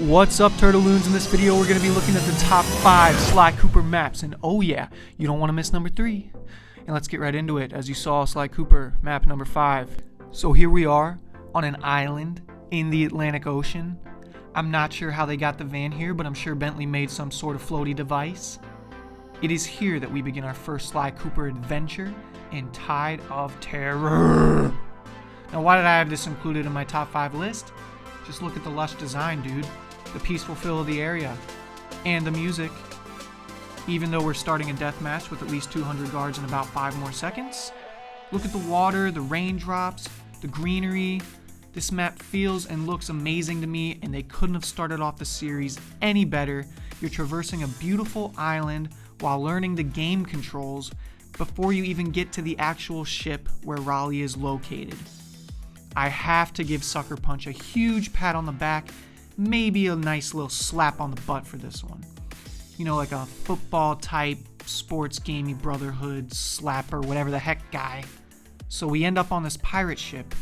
What's up, Turtleloons? In this video we're going to be looking at the top 5 Sly Cooper maps, and oh yeah, you don't want to miss number 3. And let's get right into it. As you saw, Sly Cooper map number 5. So here we are on an island in the Atlantic Ocean. I'm not sure how they got the van here, but I'm sure Bentley made some sort of floaty device. It is here that we begin our first Sly Cooper adventure in Tide of Terror. Now, why did I have this included in my top 5 list? Just look at the lush design, dude. The peaceful feel of the area. And the music. Even though we're starting a deathmatch with at least 200 guards in about 5 more seconds. Look at the water, the raindrops, the greenery. This map feels and looks amazing to me, and they couldn't have started off the series any better. You're traversing a beautiful island while learning the game controls before you even get to the actual ship where Raleigh is located. I have to give Sucker Punch a huge pat on the back, maybe a nice little slap on the butt for this one. You know, like a football type, sports gamey brotherhood slapper, whatever the heck guy. So we end up on this pirate ship,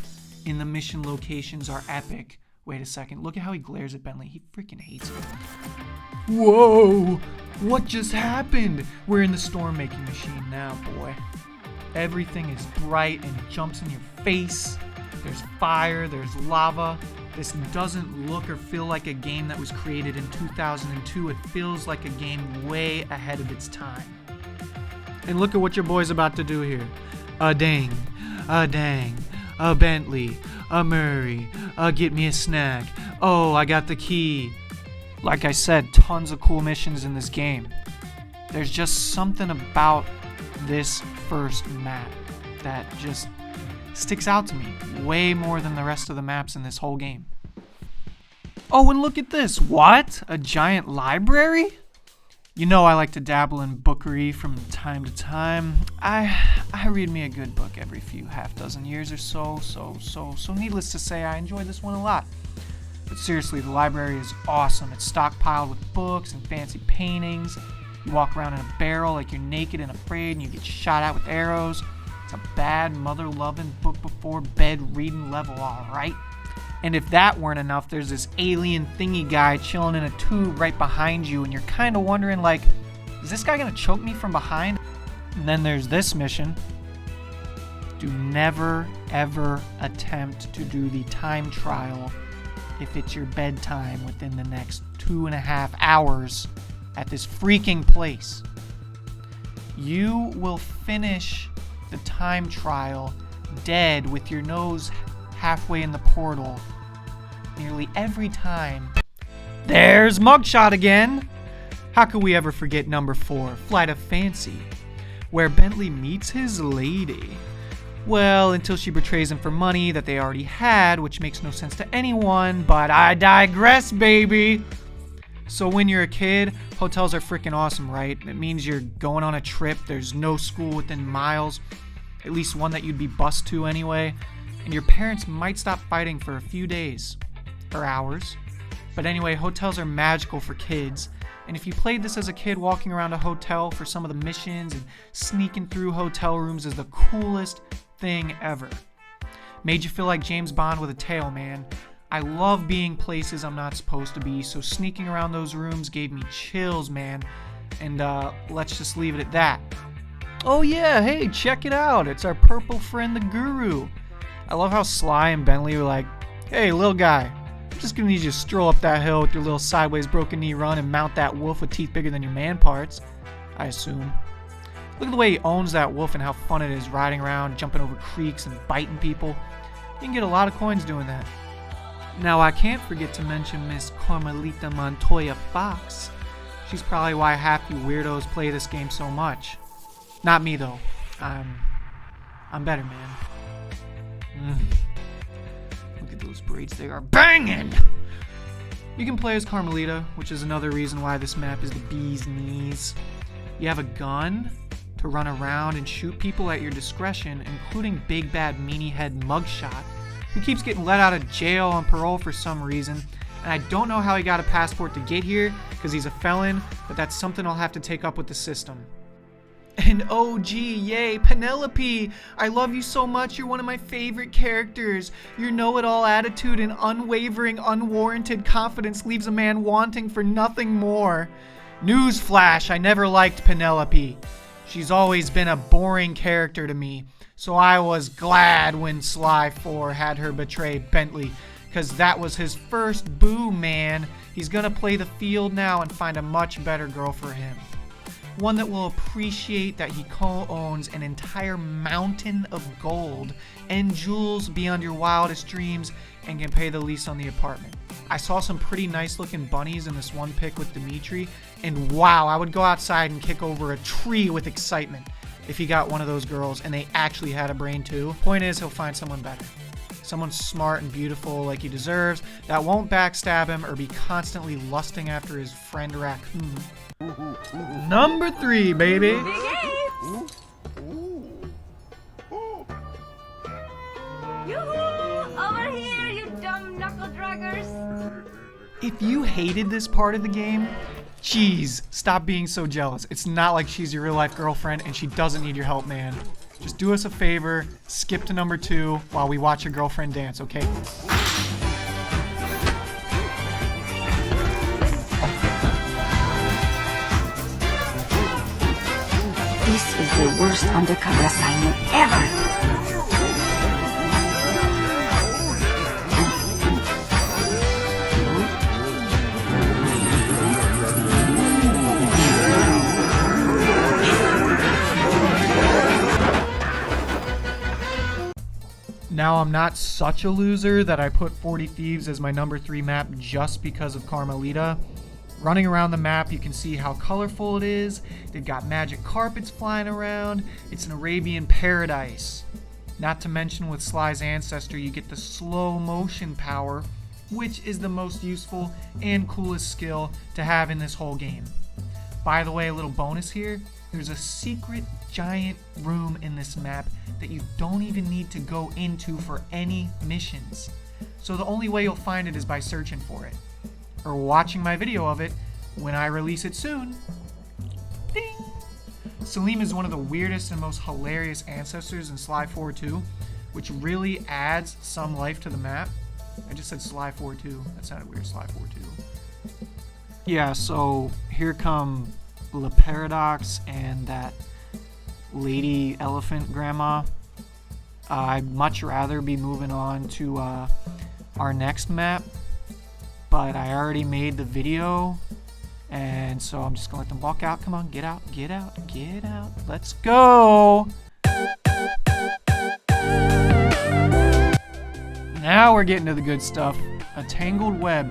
and the mission locations are epic. Wait a second, look at how he glares at Bentley. He freaking hates me. Whoa! What just happened? We're in the storm making machine now, boy. Everything is bright and jumps in your face. There's fire, there's lava. This doesn't look or feel like a game that was created in 2002. It feels like a game way ahead of its time. And look at what your boy's about to do here. A dang, a Bentley, a Murray, get me a snack. Oh, I got the key. Like I said, tons of cool missions in this game. There's just something about this first map that just sticks out to me way more than the rest of the maps in this whole game. Oh, and look at this. What? A giant library? You know I like to dabble in bookery from time to time. I read me a good book every few half dozen years or so needless to say, I enjoy this one a lot. But seriously, the library is awesome. It's stockpiled with books and fancy paintings. You walk around in a barrel like you're naked and afraid, and you get shot at with arrows. It's a bad, mother-loving, book-before-bed reading level, alright? And if that weren't enough, there's this alien thingy guy chilling in a tube right behind you, and you're kind of wondering, like, is this guy going to choke me from behind? And then there's this mission. Do never, ever attempt to do the time trial if it's your bedtime within the next 2.5 hours at this freaking place. You will finish the time trial dead with your nose halfway in the portal nearly every time. There's Mugshot again! How could we ever forget number 4, Flight of Fancy, where Bentley meets his lady. Well, until she betrays him for money that they already had, which makes no sense to anyone, but I digress, baby! So when you're a kid, hotels are freaking awesome, right? It means you're going on a trip, there's no school within miles, at least one that you'd be bused to anyway, and your parents might stop fighting for a few days, or hours. But anyway, hotels are magical for kids, and if you played this as a kid, walking around a hotel for some of the missions and sneaking through hotel rooms is the coolest thing ever. Made you feel like James Bond with a tail, man. I love being places I'm not supposed to be, so sneaking around those rooms gave me chills, man. And let's just leave it at that. Oh yeah, hey, check it out. It's our purple friend, the Guru. I love how Sly and Bentley were like, hey, little guy, I'm just gonna need you to stroll up that hill with your little sideways broken knee run and mount that wolf with teeth bigger than your man parts, I assume. Look at the way he owns that wolf and how fun it is riding around, jumping over creeks and biting people. You can get a lot of coins doing that. Now, I can't forget to mention Miss Carmelita Montoya Fox. She's probably why half you weirdos play this game so much. Not me, though. I'm better, man. Look at those braids, they are banging! You can play as Carmelita, which is another reason why this map is the bee's knees. You have a gun to run around and shoot people at your discretion, including big bad meanie head Mugshot, who keeps getting let out of jail on parole for some reason, and I don't know how he got a passport to get here, because he's a felon, but that's something I'll have to take up with the system. And oh gee, yay, Penelope! I love you so much, you're one of my favorite characters. Your know-it-all attitude and unwavering, unwarranted confidence leaves a man wanting for nothing more. Newsflash, I never liked Penelope. She's always been a boring character to me, so I was glad when Sly 4 had her betray Bentley, because that was his first boo, man. He's gonna play the field now and find a much better girl for him. One that will appreciate that he co-owns an entire mountain of gold and jewels beyond your wildest dreams and can pay the lease on the apartment. I saw some pretty nice looking bunnies in this one pic with Dimitri, and wow, I would go outside and kick over a tree with excitement if he got one of those girls and they actually had a brain too. Point is, he'll find someone better. Someone smart and beautiful like he deserves, that won't backstab him or be constantly lusting after his friend Raccoon. Number 3, baby. Yoo-hoo! Over here, you dumb knuckle draggers! If you hated this part of the game, geez, stop being so jealous. It's not like she's your real life girlfriend and she doesn't need your help, man. Just do us a favor, skip to number 2 while we watch your girlfriend dance, okay? This is the worst undercover assignment ever! Now, I'm not such a loser that I put 40 Thieves as my number 3 map just because of Carmelita. Running around the map, you can see how colorful it is. They've got magic carpets flying around. It's an Arabian paradise. Not to mention with Sly's ancestor, you get the slow motion power, which is the most useful and coolest skill to have in this whole game. By the way, a little bonus here. There's a secret giant room in this map that you don't even need to go into for any missions. So the only way you'll find it is by searching for it. Or watching my video of it when I release it soon. Ding! Salim is one of the weirdest and most hilarious ancestors in Sly 4 2, which really adds some life to the map. I just said Sly 4 2. That sounded weird, Sly 4 2. Yeah, so here come Le Paradox and that lady elephant grandma. I'd much rather be moving on to our next map, but I already made the video, and so I'm just gonna let them walk out. Come on, get out, get out, get out. Let's go. Now we're getting to the good stuff. A Tangled Web,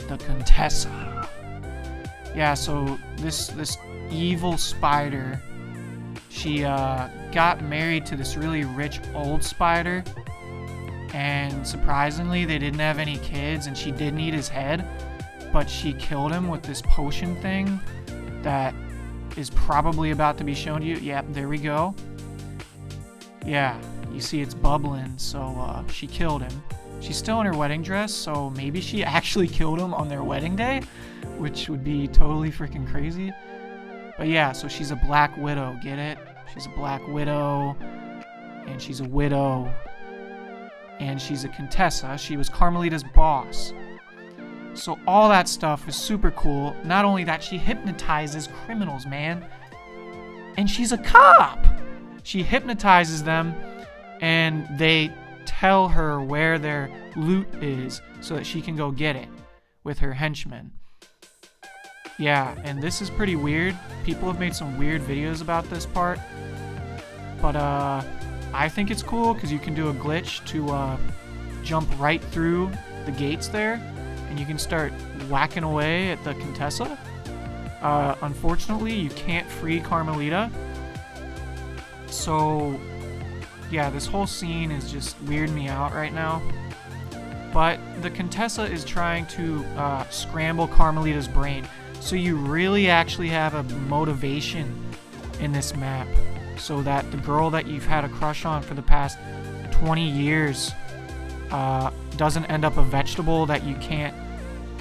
the Contessa. Yeah, so this evil spider, she got married to this really rich old spider, and surprisingly they didn't have any kids, and she did need his head, but she killed him with this potion thing that is probably about to be shown to you. Yep, there we go. Yeah, you see it's bubbling, so she killed him. She's still in her wedding dress, so maybe she actually killed him on their wedding day, which would be totally freaking crazy. But yeah, so she's a black widow, get it? She's a black widow, and she's a widow, and she's a Contessa. She was Carmelita's boss. So all that stuff is super cool. Not only that, she hypnotizes criminals, man. And she's a cop! She hypnotizes them, and they tell her where their loot is so that she can go get it with her henchmen. Yeah, and this is pretty weird. People have made some weird videos about this part, but I think it's cool because you can do a glitch to jump right through the gates there, and you can start whacking away at the Contessa. Unfortunately, you can't free Carmelita, so yeah, this whole scene is just weirding me out right now. But the Contessa is trying to scramble Carmelita's brain. So you really actually have a motivation in this map, so that the girl that you've had a crush on for the past 20 years doesn't end up a vegetable that you can't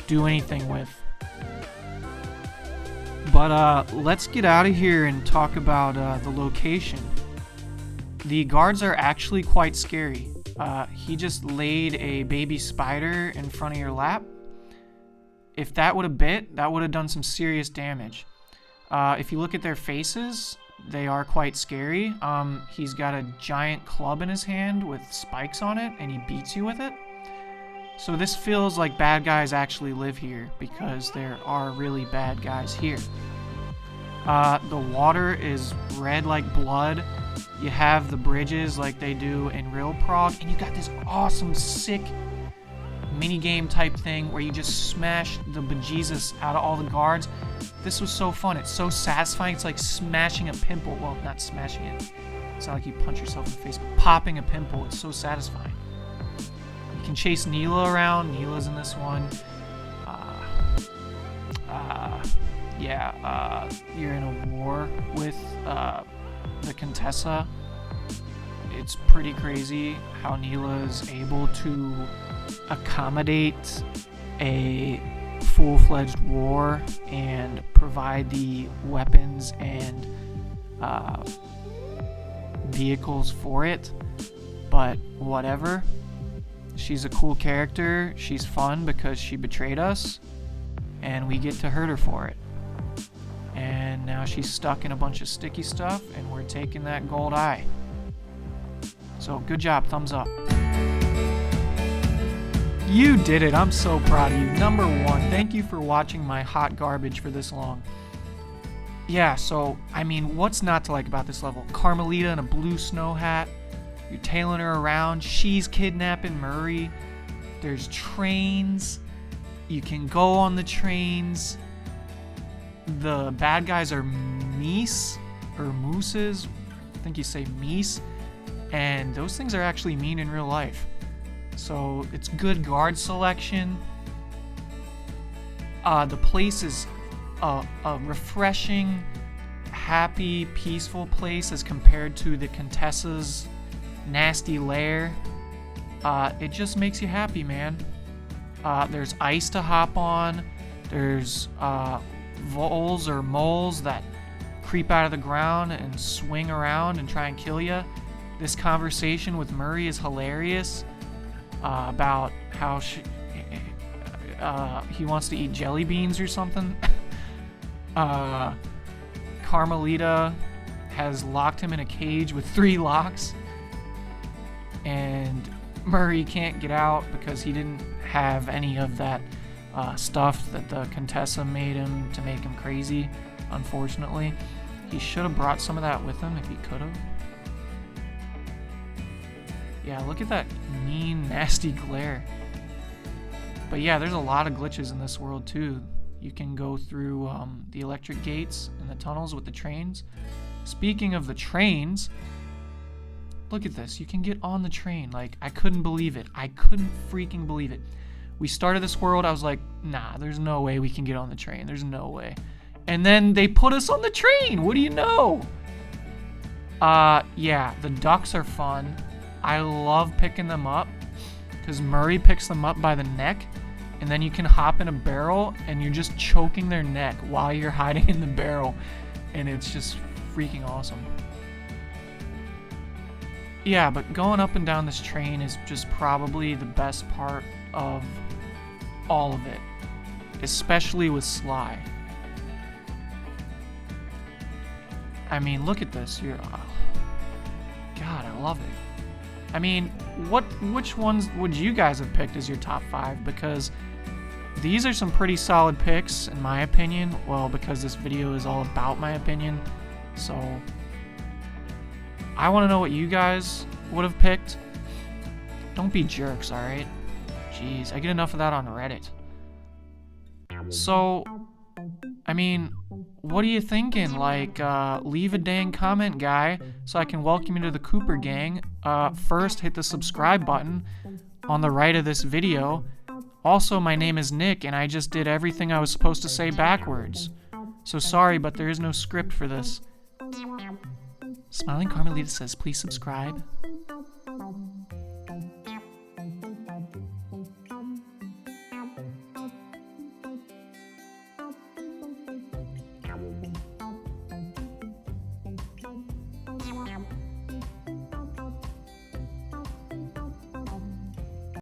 do anything with. But But let's get out of here and talk about the location. The guards are actually quite scary. He just laid a baby spider in front of your lap. If that would have bit, that would have done some serious damage. If you look at their faces, they are quite scary. He's got a giant club in his hand with spikes on it, and he beats you with it. So this feels like bad guys actually live here, because there are really bad guys here. The water is red like blood. You have the bridges like they do in real Prague, and you got this awesome, sick minigame type thing where you just smash the bejesus out of all the guards. This was so fun. It's so satisfying. It's like smashing a pimple. Well, not smashing it. It's not like you punch yourself in the face, but popping a pimple. It's so satisfying. You can chase Neela around. Neela's in this one. You're in a war with the Contessa. It's pretty crazy how Neela is able to accommodate a full-fledged war and provide the weapons and vehicles for it. But whatever. She's a cool character. She's fun because she betrayed us, and we get to hurt her for it. And now she's stuck in a bunch of sticky stuff, and we're taking that gold eye. So good job, thumbs up. You did it. I'm so proud of you. Number 1, thank you for watching my hot garbage for this long. Yeah, so, I mean, what's not to like about this level? Carmelita in a blue snow hat. You're tailing her around. She's kidnapping Murray. There's trains. You can go on the trains. The bad guys are meese or mooses. I think you say meese. And those things are actually mean in real life. So it's good guard selection. The place is a refreshing, happy, peaceful place as compared to the Contessa's nasty lair. It just makes you happy, man. There's ice to hop on. There's voles or moles that creep out of the ground and swing around and try and kill you. This conversation with Murray is hilarious about how he wants to eat jelly beans or something. Carmelita has locked him in a cage with 3 locks, and Murray can't get out because he didn't have any of that stuff that the Contessa made him to make him crazy, unfortunately. He should have brought some of that with him if he could have. Yeah, look at that mean, nasty glare. But yeah, there's a lot of glitches in this world too. You can go through the electric gates and the tunnels with the trains. Speaking of the trains, look at this. You can get on the train. Like, I couldn't believe it. I couldn't freaking believe it. We started this world, I was like, nah, there's no way we can get on the train. There's no way. And then they put us on the train. What do you know? Yeah, the ducks are fun. I love picking them up because Murray picks them up by the neck, and then you can hop in a barrel and you're just choking their neck while you're hiding in the barrel, and it's just freaking awesome. Yeah, but going up and down this train is just probably the best part of all of it, especially with Sly. I mean, look at this. God, I love it. I mean, which ones would you guys have picked as your top 5? Because these are some pretty solid picks, in my opinion. Well, because this video is all about my opinion. So, I want to know what you guys would have picked. Don't be jerks, alright? Jeez, I get enough of that on Reddit. So, I mean, what are you thinking? Like, leave a dang comment, guy, so I can welcome you to the Cooper gang. First, hit the subscribe button on the right of this video. Also, my name is Nick, and I just did everything I was supposed to say backwards. So sorry, but there is no script for this. Smiling Carmelita says, please subscribe.